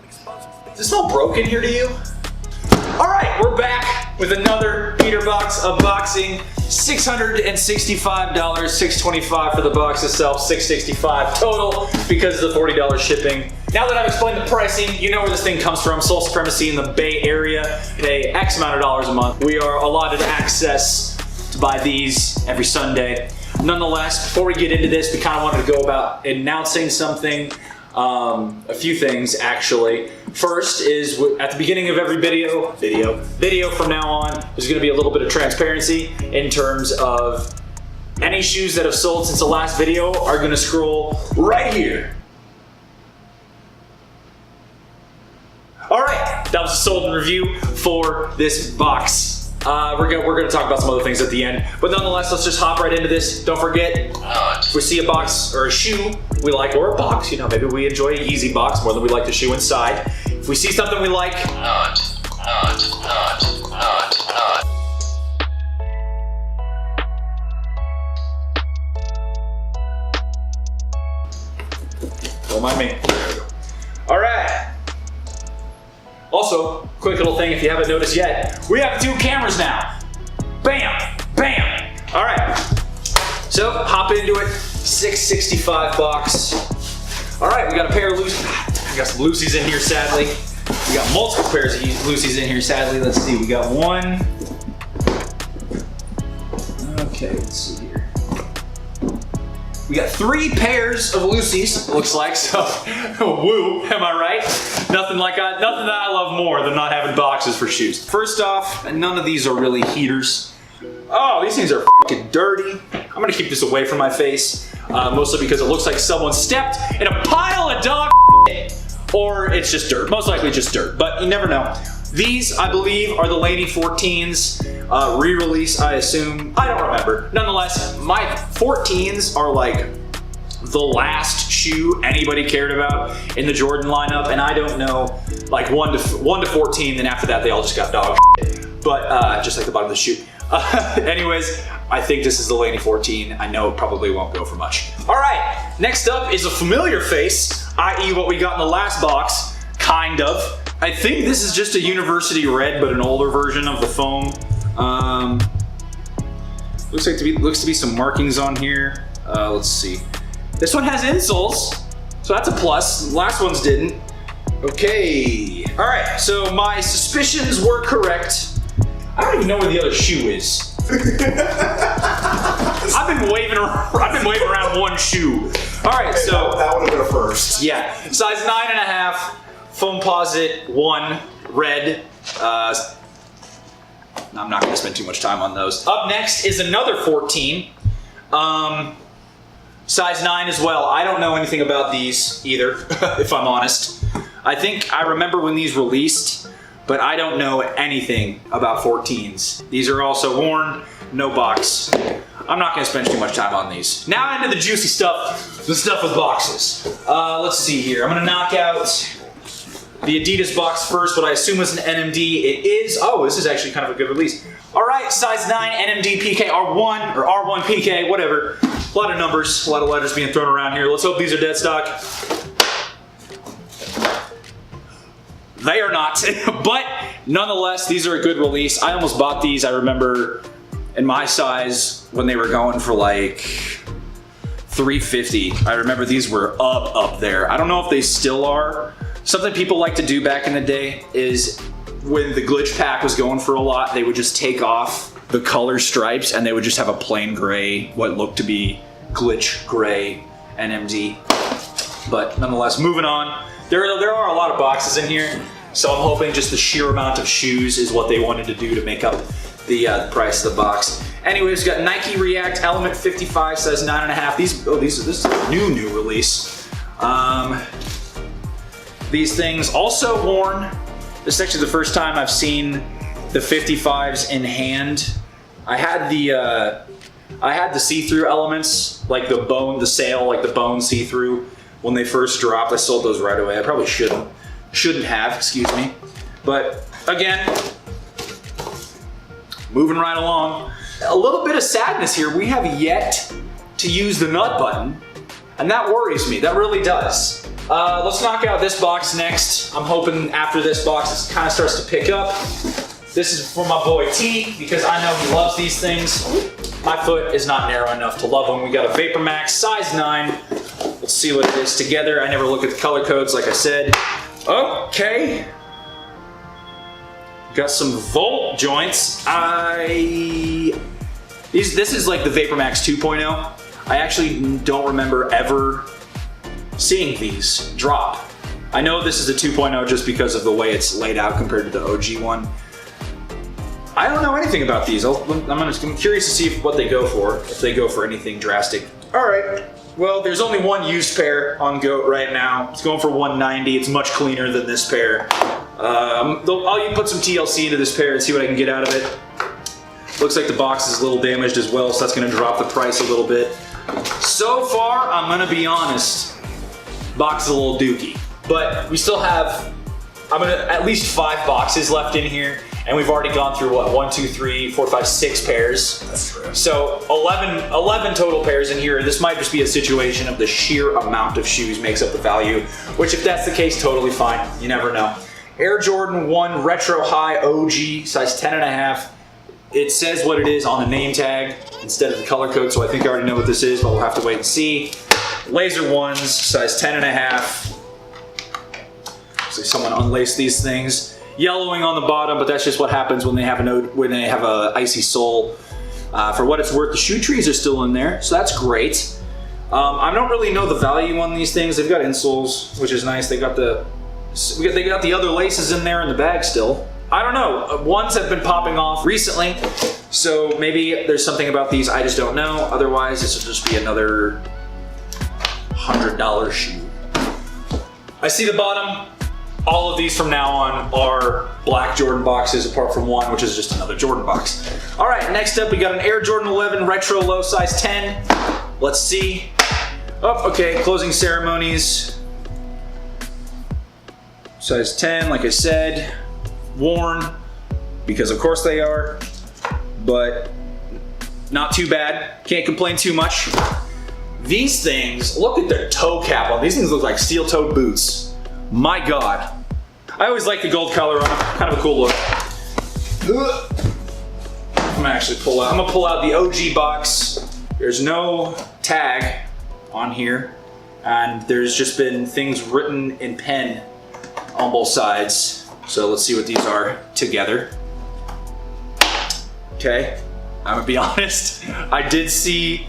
Does it smell broken here to you? Alright, we're back with another Peter box unboxing. $665, $625 for the box itself, $665 total because of the $40 shipping. Now that I've explained the pricing, you know where this thing comes from. Soul Supremacy in the Bay Area. Pay X amount of dollars a month. We are allotted access to buy these every Sunday. Nonetheless, before we get into this, we kind of wanted to go about announcing something. A few things actually. First is at the beginning of every video from now on, there's going to be a little bit of transparency in terms of any shoes that have sold since the last video are going to scroll right here. Alright, that was a sold and review for this box. We're gonna talk about some other things at the end, but nonetheless, let's just hop right into this. Don't forget, if we see a box or a shoe we like, or a box, you know, maybe we enjoy an easy box more than we like the shoe inside. If we see something we like, don't mind me. There we go. All right. Also, quick little thing if you haven't noticed yet, we have 2 cameras now. Bam, bam. All right, so hop into it, $665 box. All right, we got a pair of Lucy's. We got some Lucy's in here, sadly. We got multiple pairs of Lucy's in here, sadly. Let's see, we got one. Okay, let's see here. We got 3 pairs of Lucy's, looks like, so woo, am I right? Nothing that I love more than not having boxes for shoes. First off, none of these are really heaters. Oh, these things are fucking dirty. I'm gonna keep this away from my face, mostly because it looks like someone stepped in a pile of dog shit, or it's just dirt. Most likely just dirt, but you never know. These, I believe, are the Lady 14s, re-release, I assume. I don't remember. Nonetheless, my 14s are like the last shoe anybody cared about in the Jordan lineup, and I don't know, like 1 to 14, then after that they all just got dog shit. But just like the bottom of the shoe. Anyways, I think this is the Lady 14. I know it probably won't go for much. All right, next up is a familiar face, i.e. what we got in the last box, kind of. I think this is just a University Red, but an older version of the foam. Looks to be some markings on here. Let's see. This one has insoles, so that's a plus. The last ones didn't. Okay. All right. So my suspicions were correct. I don't even know where the other shoe is. I've been waving around one shoe. All right. Hey, so that would have been a first. Yeah. Size 9.5. Foamposite 1 red. I'm not going to spend too much time on those. Up next is another 14. Size 9 as well. I don't know anything about these either, if I'm honest. I think I remember when these released, but I don't know anything about 14s. These are also worn, no box. I'm not going to spend too much time on these. Now into the juicy stuff, the stuff with boxes. Let's see here. I'm going to knock out the Adidas box first, what I assume is an NMD. It is. Oh, this is actually kind of a good release. All right, size 9 NMD PK R1 or R1 PK, whatever. A lot of numbers, a lot of letters being thrown around here. Let's hope these are dead stock. They are not, but nonetheless, these are a good release. I almost bought these. I remember in my size when they were going for like $350. I remember these were up there. I don't know if they still are. Something people like to do back in the day is when the glitch pack was going for a lot, they would just take off the color stripes and they would just have a plain gray, what looked to be glitch gray NMD. But nonetheless, moving on. There are a lot of boxes in here, so I'm hoping just the sheer amount of shoes is what they wanted to do to make up the price of the box. Anyways, we've got Nike React Element 55, size 9.5. This is a new release. These things also worn. This is actually the first time I've seen the 55s in hand. I had the see-through elements, like the bone see-through. When they first dropped, I sold those right away. I probably shouldn't have, excuse me. But again, moving right along. A little bit of sadness here. We have yet to use the nut button, and that worries me. That really does. Let's knock out this box next. I'm hoping after this box it kind of starts to pick up. This is for my boy T, because I know he loves these things. My foot is not narrow enough to love them. We got a VaporMax size 9. Let's see what it is together. I never look at the color codes, like I said. Okay. Got some Volt joints. This is like the VaporMax 2.0. I actually don't remember ever seeing these drop. I know this is a 2.0 just because of the way it's laid out compared to the OG one. I don't know anything about these. I'm curious to see what they go for, if they go for anything drastic. All right, well, there's only one used pair on GOAT right now. It's going for $190. It's much cleaner than this pair. I'll put some TLC into this pair and see what I can get out of it. Looks like the box is a little damaged as well, so that's gonna drop the price a little bit. So far, I'm gonna be honest, box is a little dookie, but we still have, at least 5 boxes left in here, and we've already gone through what, 1, 2, 3, 4, 5, 6 pairs. That's true. So 11 total pairs in here. This might just be a situation of the sheer amount of shoes makes up the value, which if that's the case, totally fine. You never know. Air Jordan 1 Retro High OG, size 10.5. It says what it is on the name tag instead of the color code, so I think I already know what this is, but we'll have to wait and see. Laser ones, size 10.5. Looks like someone unlaced these things. Yellowing on the bottom, but that's just what happens when they have a icy sole. For what it's worth, the shoe trees are still in there, so that's great. I don't really know the value on these things. They've got insoles, which is nice. They got the other laces in there in the bag still. I don't know. Ones have been popping off recently, so maybe there's something about these I just don't know. Otherwise, this will just be another $100 shoe. I see the bottom. All of these from now on are black Jordan boxes, apart from one, which is just another Jordan box. All right, next up we got an Air Jordan 11 Retro Low, size 10. Let's see. Oh, okay, closing ceremonies. Size 10, like I said. Worn, because of course they are, but not too bad. Can't complain too much. These things, look at the toe cap on these things. Look like steel-toed boots. My God. I always like the gold color on them. Kind of a cool look. I'm gonna pull out the OG box. There's no tag on here, and there's just been things written in pen on both sides. So let's see what these are together. Okay, I'm gonna be honest. I did see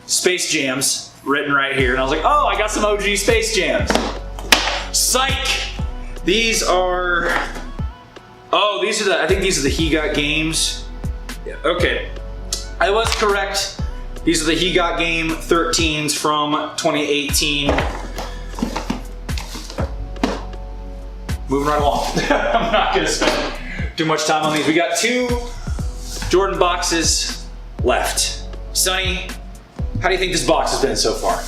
Space Jams written right here, and I was like, oh, I got some OG Space Jams. Psych! These are, I think these are the He Got Games. Yeah, okay. I was correct. These are the He Got Game 13s from 2018. Moving right along. I'm not gonna spend too much time on these. We got 2 Jordan boxes left. Sonny, how do you think this box has been so far?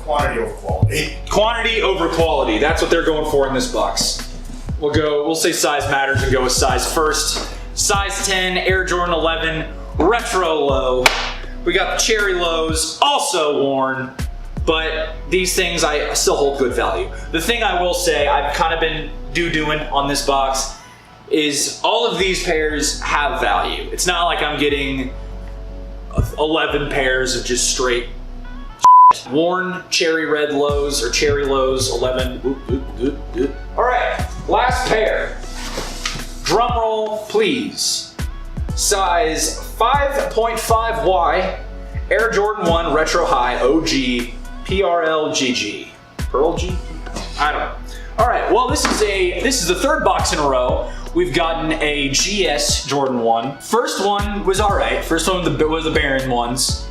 Quantity over quality. Quantity over quality. That's what they're going for in this box. We'll say size matters and go with size first. Size 10, Air Jordan 11, Retro Low. We got the Cherry Lows, also worn, but these things I still hold good value. The thing I will say I've kind of been doing on this box is all of these pairs have value. It's not like I'm getting 11 pairs of just straight worn cherry red lows or cherry lows, 11. All right, last pair. Drum roll, please. Size 5.5Y, Air Jordan 1 Retro High OG PRLGG. Pearl G? I don't know. All right, well, this is the 3rd box in a row. We've gotten a GS Jordan 1. First one was all right. First one was the Baron ones.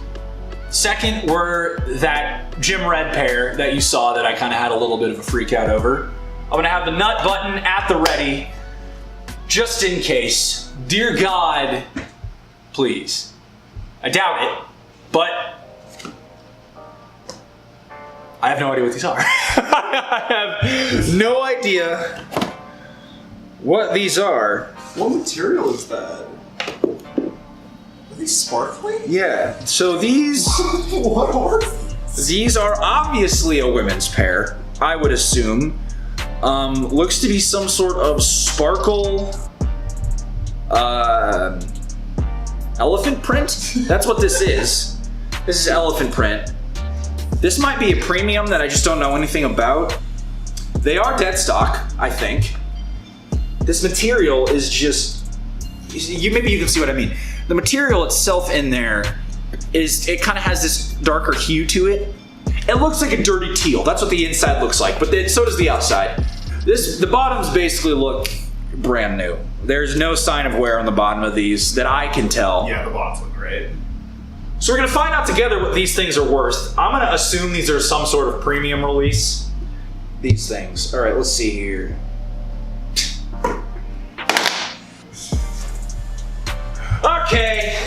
Second were that Gym Red pair that you saw that I kind of had a little bit of a freak out over. I'm gonna have the nut button at the ready, just in case. Dear God, please. I doubt it, but I have no idea what these are. I have no idea what these are. What material is that? Are these sparkly? Yeah, so these... What are these? These are obviously a women's pair, I would assume. Looks to be some sort of sparkle... elephant print? That's what this is. This is elephant print. This might be a premium that I just don't know anything about. They are dead stock, I think. This material is just, maybe you can see what I mean. The material itself in there it kind of has this darker hue to it. It looks like a dirty teal. That's what the inside looks like, but so does the outside. The bottoms basically look brand new. There's no sign of wear on the bottom of these that I can tell. Yeah, the bottoms look great. So we're gonna find out together what these things are worth. I'm gonna assume these are some sort of premium release. These things. All right, let's see here. Okay.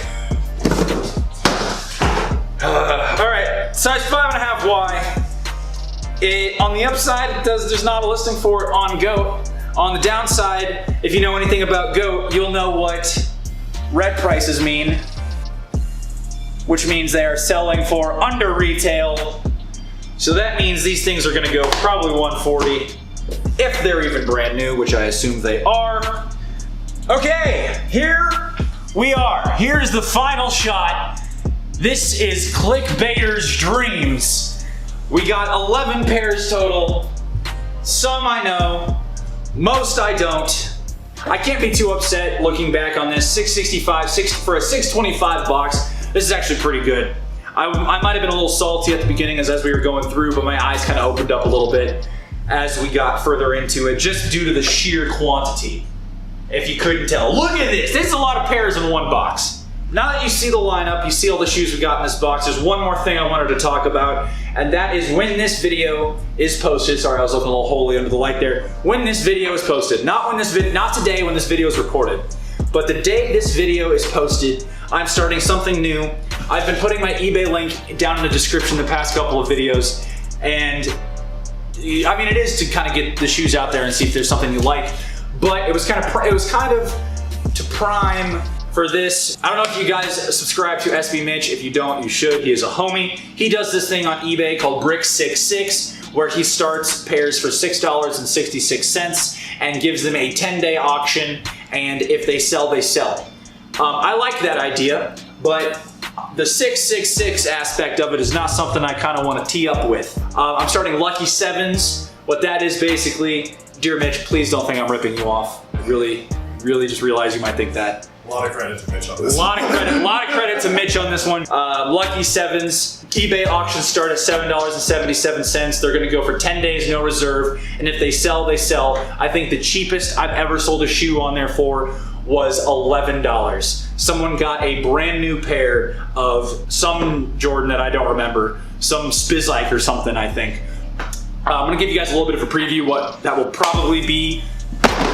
All right, size 5.5Y. On the upside, there's not a listing for it on GOAT. On the downside, if you know anything about GOAT, you'll know what red prices mean, which means they are selling for under retail. So that means these things are gonna go probably 140, if they're even brand new, which I assume they are. Okay, here we are. Here's the final shot. This is Clickbaiter's Dreams. We got 11 pairs total. Some I know, most I don't. I can't be too upset looking back on this. $665 for a $625 box. This is actually pretty good. I might have been a little salty at the beginning as we were going through, but my eyes kind of opened up a little bit as we got further into it, just due to the sheer quantity. If you couldn't tell. Look at this. This is a lot of pairs in one box. Now that you see the lineup, you see all the shoes we got in this box, there's one more thing I wanted to talk about, and that is when this video is posted. Sorry, I was looking a little holy under the light there. When this video is posted, not today when this video is recorded, but the day this video is posted, I'm starting something new. I've been putting my eBay link down in the description the past couple of videos, and I mean, it is to kind of get the shoes out there and see if there's something you like, but it was kind of to prime for this. I don't know if you guys subscribe to SB Mitch. If you don't, you should. He is a homie. He does this thing on eBay called Brick66, where he starts pairs for $6.66 and gives them a 10-day auction, and if they sell, they sell. I like that idea, but the 666 aspect of it is not something I kind of want to tee up with. I'm starting Lucky Sevens. What that is basically, dear Mitch, please don't think I'm ripping you off. I really just realized you might think that. A lot of credit to Mitch on this. A lot of credit to Mitch on this one. Lucky Sevens, eBay auctions start at $7.77. They're gonna go for 10 days, no reserve. And if they sell, they sell. I think the cheapest I've ever sold a shoe on there for was $11. Someone got a brand new pair of some Jordan that I don't remember, some Spizike or something, I think. I'm gonna give you guys a little bit of a preview what that will probably be.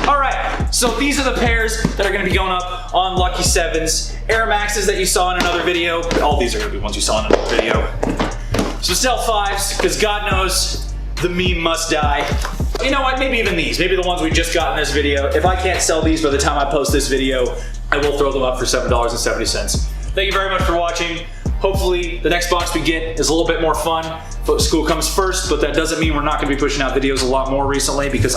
All right, so these are the pairs that are gonna be going up on Lucky Sevens. Air Maxes that you saw in another video. All these are gonna be ones you saw in another video. So sell 5s, because God knows the meme must die. You know what, maybe even these. Maybe the ones we just got in this video. If I can't sell these by the time I post this video, I will throw them up for $7.70. Thank you very much for watching. Hopefully the next box we get is a little bit more fun. School comes first, but that doesn't mean we're not gonna be pushing out videos a lot more recently, because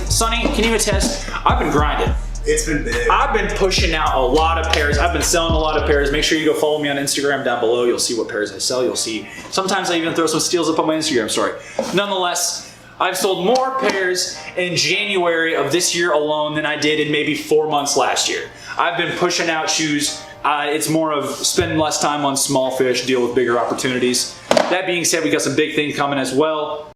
Sonny, can you attest? I've been grinding. It's been big. I've been pushing out a lot of pairs. I've been selling a lot of pairs. Make sure you go follow me on Instagram down below. You'll see what pairs I sell. You'll see, sometimes I even throw some steals up on my Instagram story. Nonetheless, I've sold more pairs in January of this year alone than I did in maybe 4 months last year. I've been pushing out shoes. It's more of spending less time on small fish, deal with bigger opportunities. That being said, we got some big things coming as well.